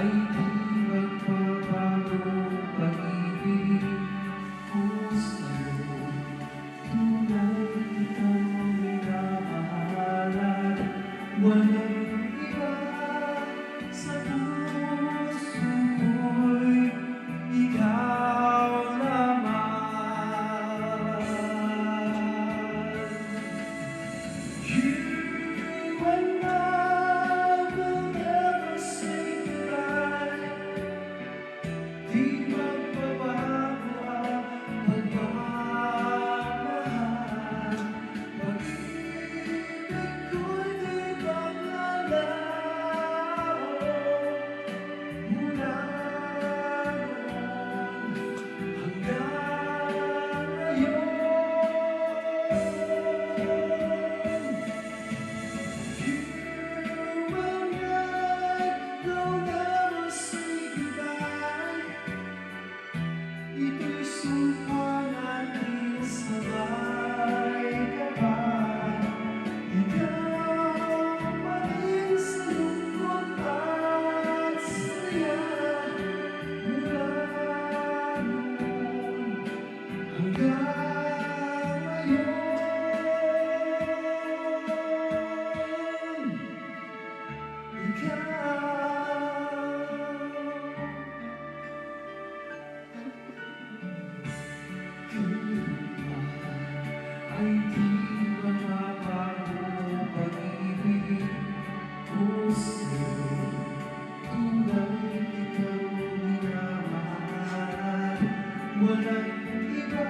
ay di magpapagong pag-ibig ko sa'yo. Tunay kitang minamahalan, walang iba sa puso ko'y ikaw lamang. You and I will never say goodbye. Di magbabago ang pagmamahal. Pag-ibig ko'y di maglalaho mula noon hanggang ngayon. You and I will never say goodbye. Ito'y sumpa natin sabay kapag ikaw pa rin sa lungkot at saya mula noon hanggang ngayon. Ikaw ay di mababago pag-ibig ko sa'yo. Tunay kitang minamahal, walang iba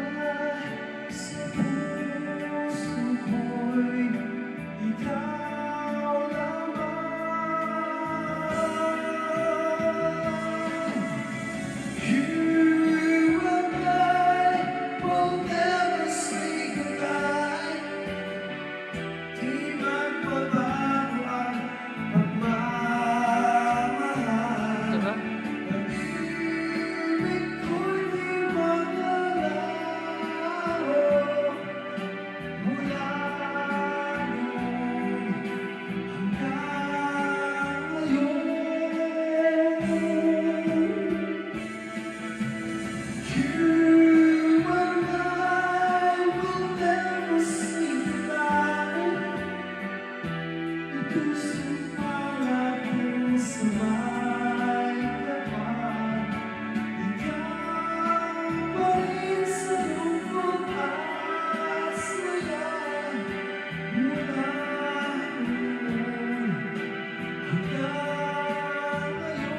sa puso ko'y ikaw lamang. You and I will never say goodbye. Di magbabago ang pagmamahal. Diba? Pag-ibig ko'y di maglalaho mula noon hanggang ngayon. You and I will never say goodbye. Ito'y sumpa natin sabay kapag ikaw pa rin sa lungkot at saya mula noon hanggang ngayon.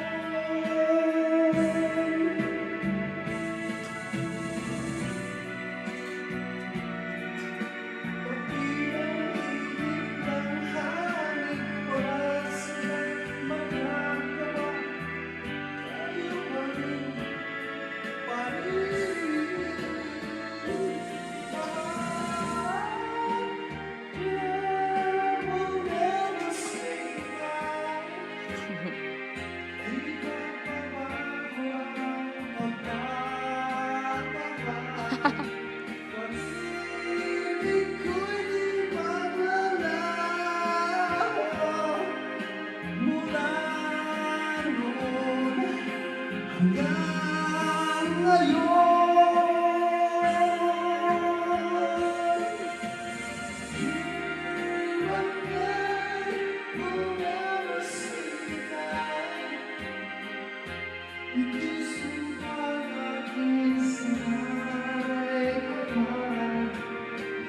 Pag-ibig ng hangin, wala silang magagawa. Tayo pa rin, will never say goodbye. Di magbabago ang pagmamahal. Pag-ibig ko'y di maglalaho mula noon hanggang ngayon. You and I will never say goodbye. Ito'y sumpa natin sabay kapag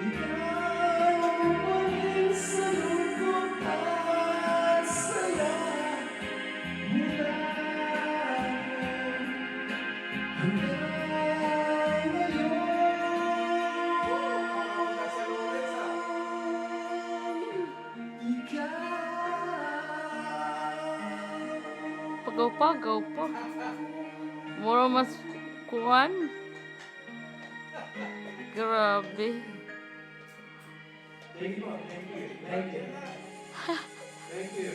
ikaw pa rin sa lungkot at saya mula noon hanggang ngayon. Ikaw. Pagaw-pagaw po. Mura mas kuwan. Grabe. Thank you. Thank you. Thank you. Thank you.